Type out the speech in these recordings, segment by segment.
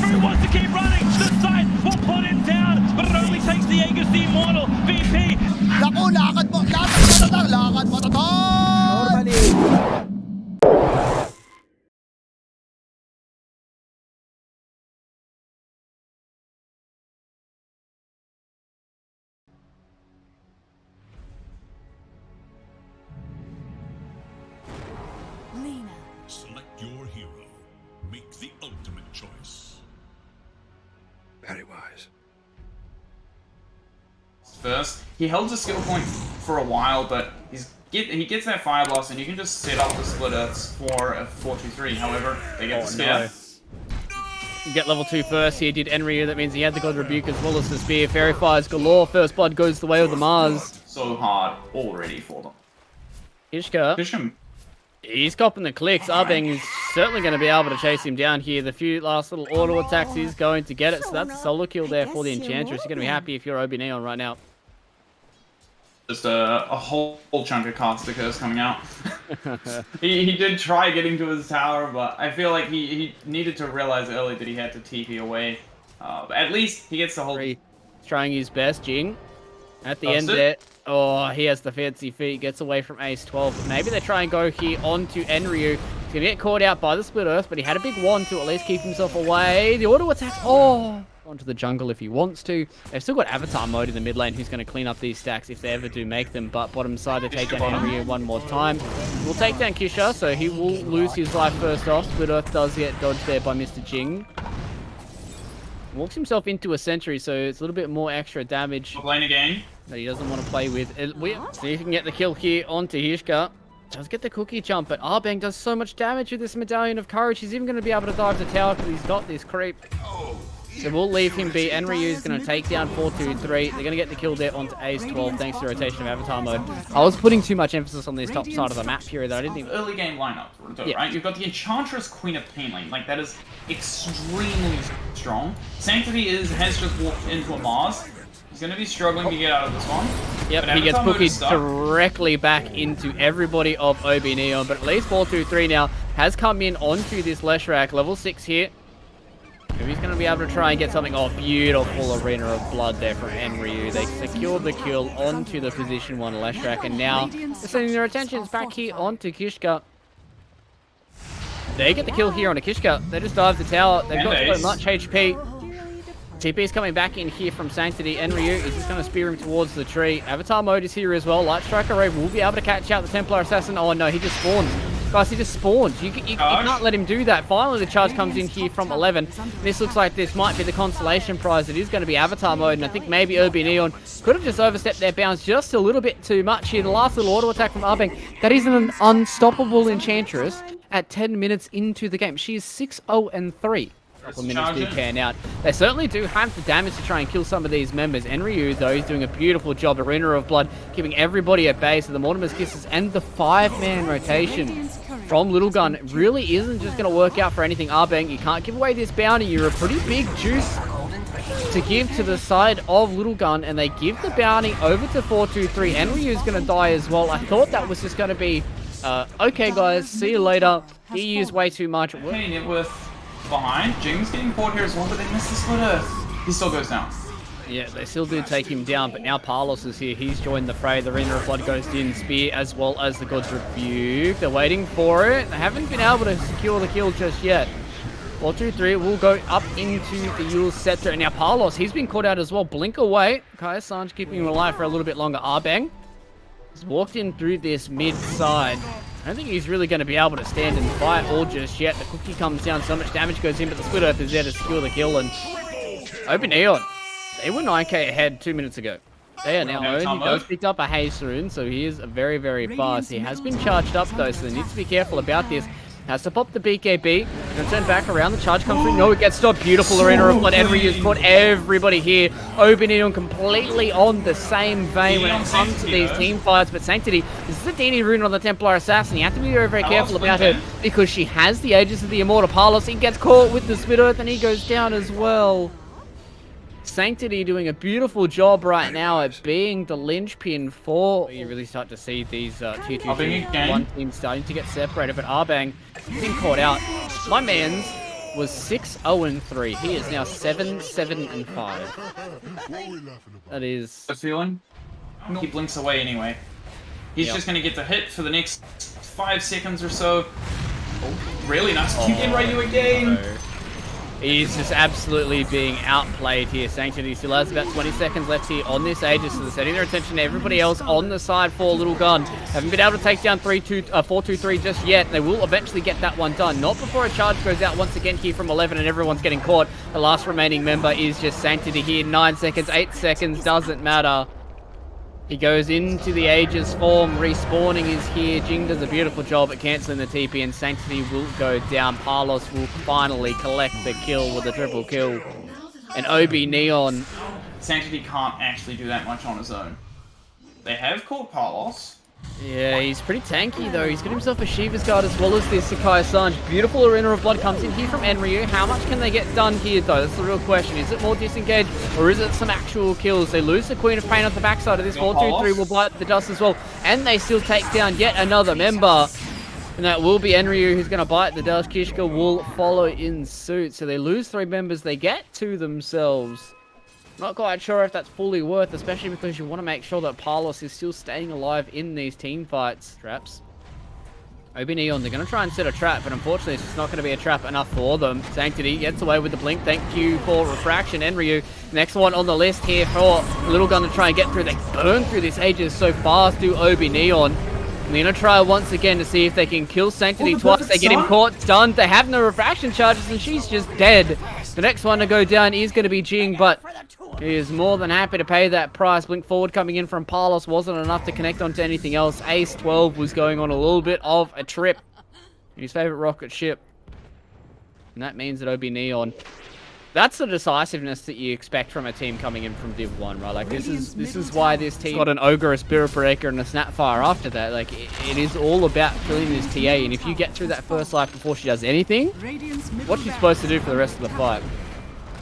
He wants to keep running. The side will put him down, but it only takes the Aegis the Immortal. VP. Naku, lakad mo to, tol! Normally. Select your hero. Make the ultimate choice. Very wise. First, he held the skill point for a while, but he gets that fire blast, and you can just set up the split earths for a 4-2-3. However, they get the spear. No. Get level 2 first here, did Enryu. That means he had the God Rebuke as well as the spear. Fairy fires galore. First blood goes the way of the Mars. So hard already for them. Ishka. He's copping the clicks. Arbeng is certainly going to be able to chase him down here. The few last little auto attacks he's going to get it. So that's a solo kill there for the Enchantress. You're going to be happy if you're Obi Neon right now. Just a whole chunk of caster curse coming out. he did try getting to his tower, but I feel like he needed to realize early that he had to TP away. But at least he gets the whole... He's trying his best, Jing. At the end there. Oh, he has the fancy feet. Gets away from Ace 12. But maybe they try and go here onto Enryu. He's going to get caught out by the Split Earth, but he had a big wand to at least keep himself away. The auto attacks. Oh, onto the jungle if he wants to. They've still got Avatar mode in the mid lane who's going to clean up these stacks if they ever do make them. But bottom side, they take down Enryu one more time. We'll take down Kisha, so he will lose his life first off. Split Earth does get dodged there by Mr. Jing. Walks himself into a sentry, so it's a little bit more extra damage. Top lane again. That he doesn't want to play with. See if he can get the kill here onto Hishka. Does get the cookie jump, but Arbeng does so much damage with this Medallion of Courage. He's even going to be able to dive the tower because he's got this creep. So we'll leave him be. Enryu is going to take down 4-2-3. They're going to get the kill there onto Ace 12 thanks to rotation of Avatar mode. I was putting too much emphasis on this top side of the map here that I didn't even... Early game lineup, right? You've got the Enchantress Queen of Pain lane. Like, that is extremely strong. Sanctity has just walked into a Mars. He's going to be struggling to get out of this one. Yep, he gets cookied directly back into everybody of Obi Neon, but at least 4-2-3 now has come in onto this Leshrac, level 6 here. If he's going to be able to try and get something. Oh, beautiful Arena of Blood there from Enryu. They secured the kill onto the position 1 Leshrac, and now they're sending their attentions back here onto Kishka. They get the kill here on a Kishka. They just dive the tower. They've got so much HP. TP is coming back in here from Sanctity. Enryu is just going to spear him towards the tree. Avatar mode is here as well. Light Striker Ray will be able to catch out the Templar Assassin. Oh no, he just spawns. Guys, he just spawned. You can't let him do that. Finally, the charge comes in here from 11. This looks like this might be the consolation prize. It is going to be Avatar mode, and I think maybe Obi Neon could have just overstepped their bounds just a little bit too much here. The last little auto attack from Arbeng. That is an unstoppable Enchantress at 10 minutes into the game. She is 6-0-3. Couple of minutes do pan out. They certainly do have the damage to try and kill some of these members. Enryu, though, is doing a beautiful job. Arena of Blood, keeping everybody at bay. So the Mortimer's Kisses and the 5-man rotation from Lilgun really isn't just going to work out for anything. Arbeng, you can't give away this bounty. You're a pretty big juice to give to the side of Lilgun, and they give the bounty over to 4-2-3. Enryu is going to die as well. I thought that was just going to be, okay, guys, see you later. He used way too much. Behind. Jing's getting caught here as well, but they missed the Split Earth. He still goes down. Yeah, they still do take him down, but now Parlos is here. He's joined the fray. The Arena of Blood goes in, Spear, as well as the God's Rebuke. They're waiting for it. They haven't been able to secure the kill just yet. 4-2-3 will go up into the Yule Scepter. And now Parlos, he's been caught out as well. Blink away. Kai Sanj keeping him alive for a little bit longer. Arbeng has walked in through this mid side. I don't think he's really going to be able to stand and fight all just yet. The cookie comes down, so much damage goes in, but the Split Earth is there to secure the kill. And Obi Neon, they were 9k ahead 2 minutes ago. They are now owned. He does pick up a haste rune, so he is very, very fast. He has been charged up though, so they need to be careful about this. Has to pop the BKB. Gonna turn back around. The charge comes through. No, it gets stopped. Beautiful Arena of Blood. Enryu's caught everybody here. Obi Neon completely on the same vein when it comes to these team fights. But Sanctity, this is a DD rune on the Templar Assassin. You have to be very, very careful about her because she has the Aegis of the Immortal. Parlos, he gets caught with the Split Earth and he goes down as well. Sanctity doing a beautiful job right now at being the linchpin for... You really start to see these tier 2 one teams starting to get separated, but Arbeng being caught out. My man's was 6-0-3. He is now 7-7-5. That is... The feeling? He blinks away anyway. He's just going to get the hit for the next 5 seconds or so. Oh, really nice kick in Ryu again. No. He's just absolutely being outplayed here. Sanctity still has about 20 seconds left here on this Aegis, so they're setting their attention to everybody else on the side for Lilgun. Haven't been able to take down 4-2-3 just yet. They will eventually get that one done. Not before a charge goes out once again here from 11 and everyone's getting caught. The last remaining member is just Sanctity here. 9 seconds, 8 seconds, doesn't matter. He goes into the Aegis form, respawning is here. Jing does a beautiful job at cancelling the TP, and Sanctity will go down. Palos will finally collect the kill with a triple kill. And Obi Neon. Sanctity can't actually do that much on his own. They have caught Palos. Yeah, he's pretty tanky though. He's got himself a Shiva's Guard as well as this Sakai Sanj. Beautiful Arena of Blood comes in here from Enryu. How much can they get done here though? That's the real question. Is it more disengaged or is it some actual kills? They lose the Queen of Pain on the backside of this. 4-2-3 will bite the dust as well. And they still take down yet another member. And that will be Enryu who's going to bite the dust. Kishka will follow in suit. So they lose 3 members. They get to themselves. Not quite sure if that's fully worth, especially because you want to make sure that Palos is still staying alive in these team fights. Traps. Obi Neon, they're going to try and set a trap, but unfortunately it's just not going to be a trap enough for them. Sanctity gets away with the blink. Thank you for Refraction. Enryu, next one on the list here for Lilgun to try and get through. They burn through this Aegis so fast to Obi Neon. And they're going to try once again to see if they can kill Sanctity twice. They get him caught, stunned. They have no refraction charges, and she's just dead. The next one to go down is going to be Jing, but he is more than happy to pay that price. Blink forward coming in from Palos wasn't enough to connect onto anything else. Ace 12 was going on a little bit of a trip in his favorite rocket ship. And that means that Obi Neon... That's the decisiveness that you expect from a team coming in from Div 1, right? Like, this is why this team got an Ogre, a Spirit Breaker, and a Snapfire after that. Like, it is all about killing this TA, and if you get through that first life before she does anything, what's she supposed to do for the rest of the fight?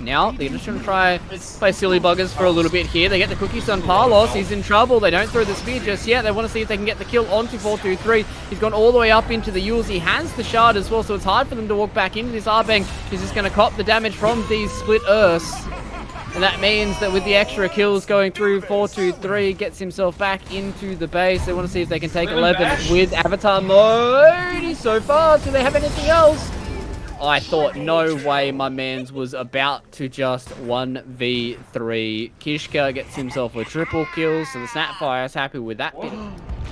Now, they're just going to try play silly buggers for a little bit here. They get the cookies on Palos. He's in trouble. They don't throw the spear just yet. They want to see if they can get the kill onto 4-2-3. He's gone all the way up into the Yules. He has the shard as well, so it's hard for them to walk back into this Arbang. He's just going to cop the damage from these split Earths. And that means that with the extra kills going through, 4-2-3 gets himself back into the base. They want to see if they can take 11 with Avatar mode. He's so fast. Do they have anything else? I thought, no way my mans was about to just 1v3. Kishka gets himself a triple kill, so the Snapfire is happy with that bit.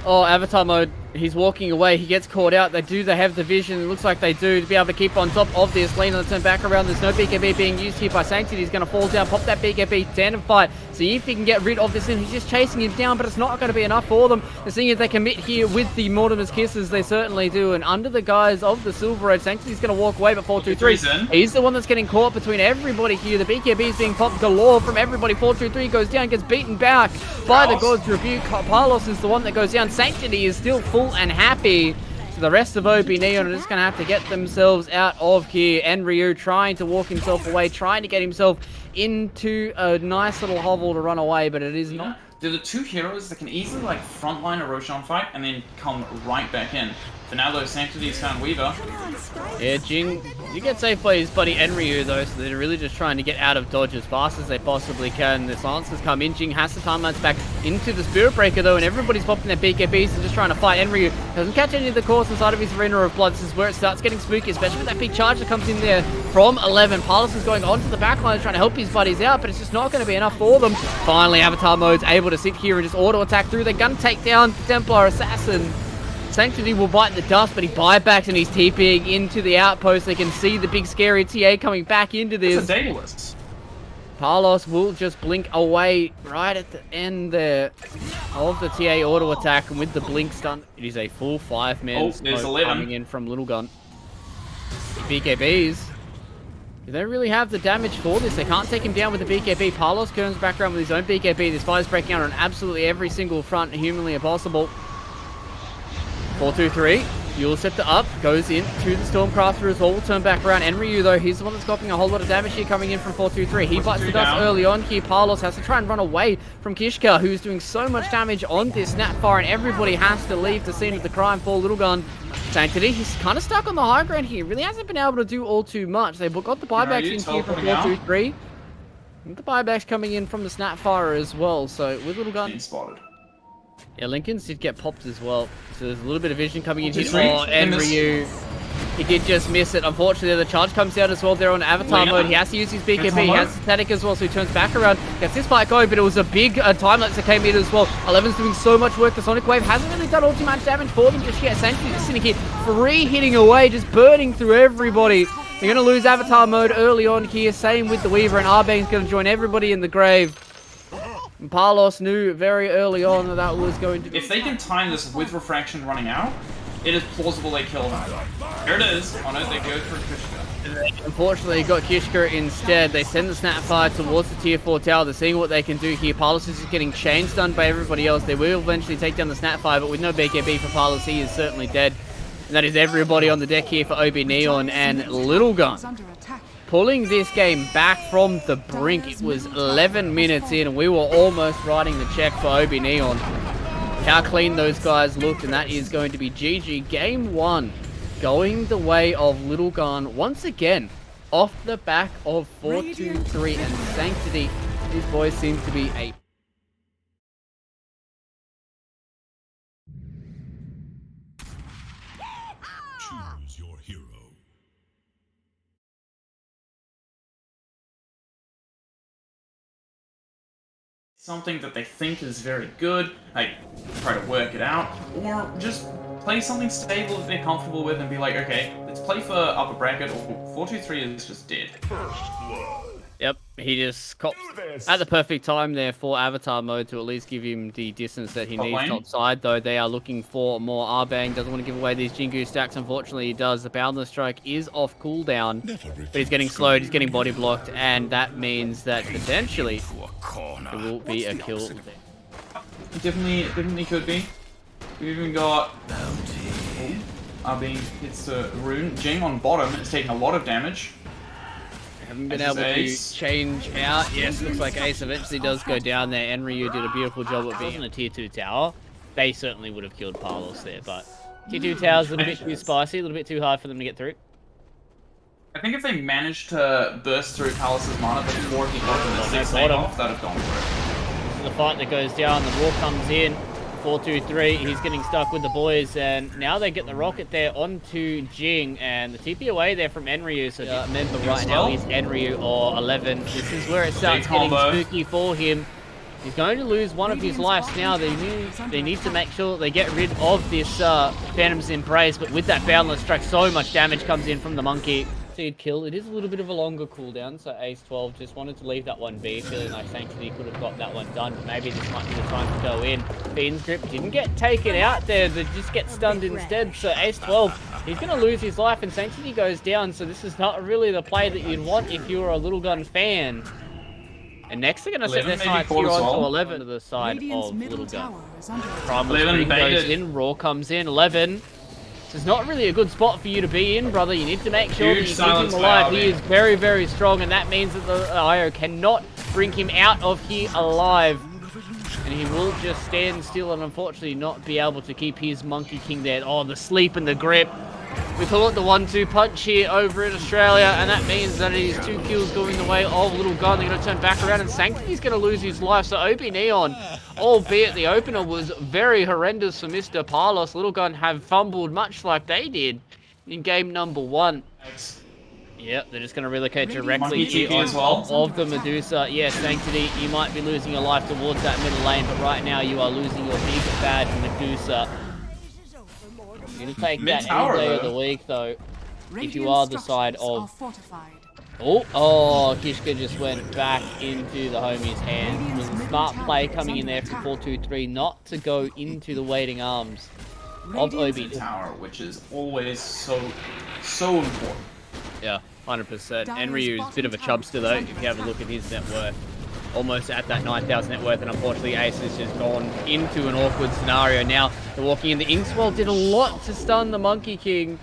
Oh, Avatar mode, he's walking away, he gets caught out. They have the vision, it looks like they do, to be able to keep on top of this. Lean on the turn back around, there's no BKB being used here by Sanctity. He's going to fall down, pop that BKB, tandem fight. See if he can get rid of this, and he's just chasing him down, but it's not going to be enough for them. They're seeing if they commit here with the Mortimer's Kisses, they certainly do. And under the guise of the Silver Red, Sanctity's going to walk away, but 4-2-3. He's the one that's getting caught between everybody here. The BKB is being popped galore from everybody. 4-2-3 goes down, gets beaten back by the God's Rebuke. Palos is the one that goes down. Sanctity is still full and happy. So the rest of Obi Neon are just going to have to get themselves out of here. Enryu trying to walk himself away, trying to get himself into a nice little hovel to run away, but it is not. They're the two heroes that can easily like frontline a Roshan fight and then come right back in. For now though, Sanctity's found Weaver. Yeah, Jing, you get saved by his buddy Enryu though, so they're really just trying to get out of dodge as fast as they possibly can. The silencers come in, Jing has the timelines back into the Spirit Breaker though, and everybody's popping their BKBs and just trying to fight. Enryu doesn't catch any of the course inside of his Arena of Blood. This is where it starts getting spooky, especially with that big charge that comes in there from 11. Palos is going onto the backline trying to help his buddies out, but it's just not going to be enough for them. Finally, Avatar mode's able to sit here and just auto attack through. They're going to take down the Templar Assassin. Sanctity will bite the dust, but he buybacks and he's TPing into the outpost. They can see the big scary TA coming back into this. It's a Daedalus. Palos will just blink away right at the end there of the TA auto attack, and with the blink stun, it is a full 5-man smoke coming in from Lilgun. BKBs. Do they really have the damage for this? They can't take him down with the BKB. Palos turns back around with his own BKB. This fight is breaking out on absolutely every single front humanly possible. 4-2-3. You'll set the up, goes in to the Stormcrafter as well. We'll turn back around. Enryu, though, he's the one that's copying a whole lot of damage here coming in from 423. He bites the dust early on here. Palos has to try and run away from Kishka, who's doing so much damage on this Snapfire, and everybody has to leave the scene of the crime for Lilgun. Sanctity, he's kind of stuck on the high ground here. Really hasn't been able to do all too much. They've got the buybacks in here from 423. The buybacks coming in from the Snapfire as well, so with Lilgun. Spotted. Yeah, Lincoln's did get popped as well, so there's a little bit of vision coming in here. Oh, and Ryu, he did just miss it. Unfortunately, the charge comes down as well. They're on Avatar mode. He has to use his BKB. He has Static as well, so he turns back around. Gets this fight going, but it was a big time lapse that came in as well. 11's doing so much work. The Sonic Wave hasn't really done all too much damage for them just yet. Essentially, just sitting here, free hitting away, just burning through everybody. They're going to lose Avatar mode early on here. Same with the Weaver, and Arbang's going to join everybody in the grave. And Palos knew very early on that that was going to be... If they can time this with Refraction running out, it is plausible they kill him. There it is. On it, they go for Kishka. Unfortunately, got Kishka instead. They send the Snapfire towards the tier 4 tower. They're seeing what they can do here. Palos is just getting chains done by everybody else. They will eventually take down the Snapfire, but with no BKB for Palos, he is certainly dead. And that is everybody on the deck here for OB Neon and Lilgun. Pulling this game back from the brink. It was 11 minutes in and we were almost writing the check for OB Neon. How clean those guys looked, and that is going to be GG. Game 1 going the way of Lilgun once again off the back of 423 and Sanctity. These boys seem to be a... Choose your hero. Something that they think is very good, like try to work it out, or just play something stable that they're comfortable with and be like, okay, let's play for upper bracket, or 423 is just dead. Yep, he just copped at the perfect time there for Avatar mode to at least give him the distance that he needs top side, though they are looking for more. Arbang doesn't want to give away these Jingu stacks, unfortunately he does. The Boundless Strike is off cooldown, but he's getting slowed, he's getting body blocked, and that means that potentially it will be a kill there. Definitely could be. We've even got Arbang hits the rune. Jing on bottom is taking a lot of damage. Haven't been able to change out. Yes, looks like Ace eventually does go down there. Enryu did a beautiful job of being in a tier 2 tower. They certainly would have killed Palos there, but tier 2 tower's a little bit too spicy, a little bit too hard for them to get through. I think if they managed to burst through Palos' mana before he got the 6 off, that'd have gone for it. The fight that goes down, the war comes in. 423, he's getting stuck with the boys, and now they get the rocket there onto Jing, and the TP away there from Enryu, so remember right now he's Enryu or 11. This is where it starts getting spooky for him. He's going to lose one of his lives now. They need to make sure that they get rid of this Phantom's Embrace, but with that Boundless Strike, so much damage comes in from the Monkey. Kill. It is a little bit of a longer cooldown, so Ace 12 just wanted to leave that one be, feeling like Sanctity could have got that one done, but maybe this might be the time to go in. Fiend's Grip didn't get taken out there, but just get stunned instead, so Ace 12, he's going to lose his life and Sanctity goes down, so this is not really the play that you'd want if you were a Lilgun fan. And next they're going to set their sights here onto 11 to the side of Lilgun. Primal goes in, Raw comes in, 11. This is not really a good spot for you to be in, brother. You need to make sure that you keep him alive. He is very, very strong, and that means that the IO cannot bring him out of here alive. And he will just stand still and unfortunately not be able to keep his Monkey King there. Oh, the sleep and the grip. We call it the 1-2 punch here over in Australia, and that means that it is 2 kills going the way of Lilgun. They're going to turn back around, and Sanctity's going to lose his life. So OB Neon, albeit the opener was very horrendous for Mr. Palos, Lilgun have fumbled much like they did in game number 1. Yep, they're just going to relocate directly here on top of the Medusa. Yeah, Sanctity, you might be losing your life towards that middle lane, but right now you are losing your big bad Medusa. You're going to take that any day of the week, though, if you are the side of... Oh, Kishka just went back into the homie's hand. It was a smart play coming in there from 423 not to go into the waiting arms of OB. Tower, which is always so important. Yeah, 100%. Enryu's a bit of a chubster, though, if you have a look at his net worth. almost at that 9,000 net worth, and unfortunately Ace has just gone into an awkward scenario. Now they're walking in. The Inkswell did a lot to stun the Monkey King,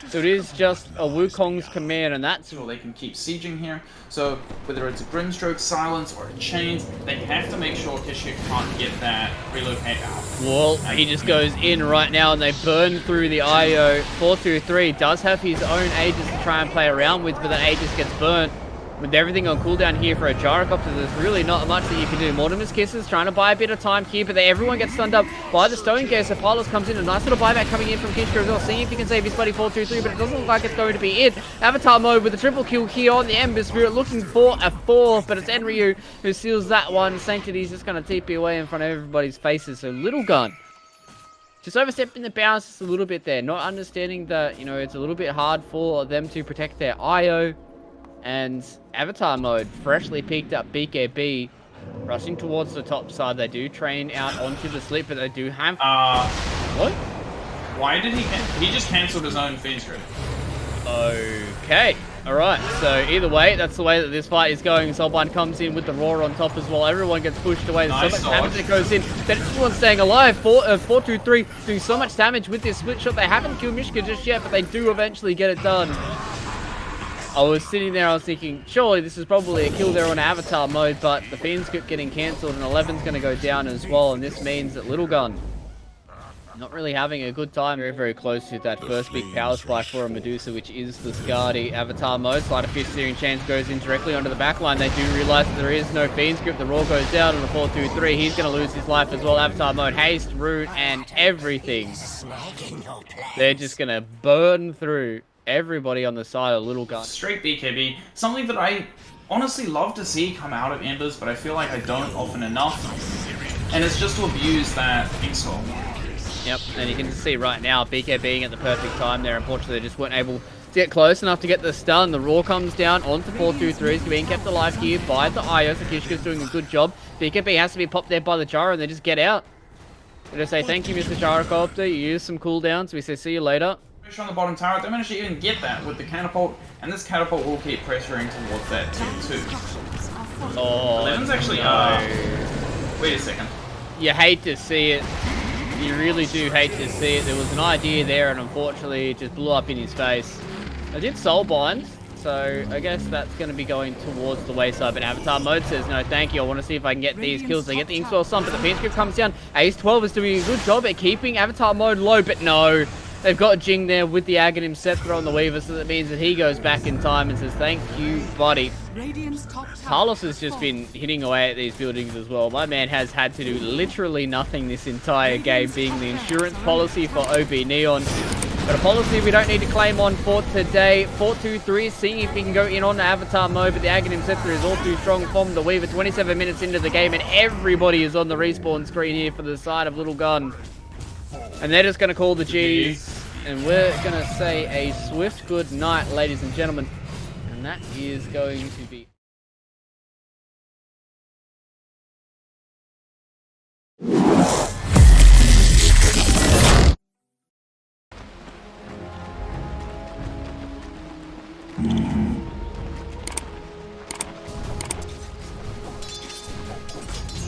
so it is just a Wukong's command, and that's Sure, they can keep sieging here. So whether it's a Grimstroke, Silence, or a Chains, they have to make sure Kishka can't get that relocate out. well, he just goes in right now, and they burn through the IO. 423 does have his own Aegis to try and play around with, but that Aegis gets burnt. With everything on cooldown here for a Gyrocopter, there's really not much that you can do. Mortimer's Kisses trying to buy a bit of time here, but everyone gets stunned up by the Stone Gear, so Palos comes in. A nice little buyback coming in from Kishka as well, seeing if he can save his buddy 423, but it doesn't look like it's going to be it. Avatar mode with a triple kill here on the Ember Spirit, looking for a fourth, but it's Enryu who seals that one. Sanctity's just going to TP away in front of everybody's faces, so Lilgun just overstepping the bounds just a little bit there, not understanding that, you know, it's a little bit hard for them to protect their IO. And Avatar mode freshly peaked up BKB, rushing towards the top side. They do train out onto the slip, but they do have... What? Why did he just cancelled his own feed script? Okay. Alright, so either way, that's the way that this fight is going. Soulbind comes in with the roar on top as well. Everyone gets pushed away. There's Nice so much damage that goes in. Then everyone's staying alive. 423 doing so much damage with this split shot. They haven't killed Mishka just yet, but they do eventually get it done. I was sitting there, I was thinking, surely this is probably a kill there on Avatar mode, but the Fiend script getting cancelled and 11's going to go down as well, and this means that Lilgun not really having a good time. Very, very close to that first big power spike for a Medusa, which is the Skadi Avatar mode. Sleight of Fist Searing Chance goes in directly onto the backline. They do realise that there is no Fiend script. The Roar goes down on the 4-2-3. He's going to lose his life as well. Avatar mode, haste, root, and everything. They're just going to burn through everybody on the side of Lilgun. Straight BKB, something that I honestly love to see come out of Embers, but I feel like I don't often enough. And it's just to abuse that Inkswell. Yep, and you can see right now BK being at the perfect time there. Unfortunately, they just weren't able to get close enough to get the stun. The Roar comes down onto 423. He's being kept alive here by the IO. So Kishka's doing a good job. BKB has to be popped there by the Gyro, and they just get out. They just say, thank you, Mr. Gyrocopter. You used some cooldowns. We say, see you later. On the bottom tower, they managed to even get that with the catapult, and this catapult will keep pressuring towards that tier 2. Oh, 11's actually, wait a second. You hate to see it. You really do hate to see it. There was an idea there, and unfortunately, it just blew up in his face. I did Soulbind, so I guess that's going to be going towards the wayside, but Avatar mode says, no, thank you. I want to see if I can get these kills. They get the Inkswell Sun, but the Fiend script comes down. Ace 12 is doing a good job at keeping Avatar mode low, but no. They've got Jing there with the Aghanim Scepter on the Weaver, so that means that he goes back in time and says, thank you, buddy. Carlos has just been hitting away at these buildings as well. My man has had to do literally nothing this entire game, being the insurance policy for OB Neon. But a policy we don't need to claim on for today. 423 seeing if he can go in on Avatar mode, but the Aghanim Scepter is all too strong from the Weaver. 27 minutes into the game, and everybody is on the respawn screen here for the side of Lilgun. And they're just going to call the G's, and we're going to say a swift good night, ladies and gentlemen. And that is going to be...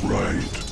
Right.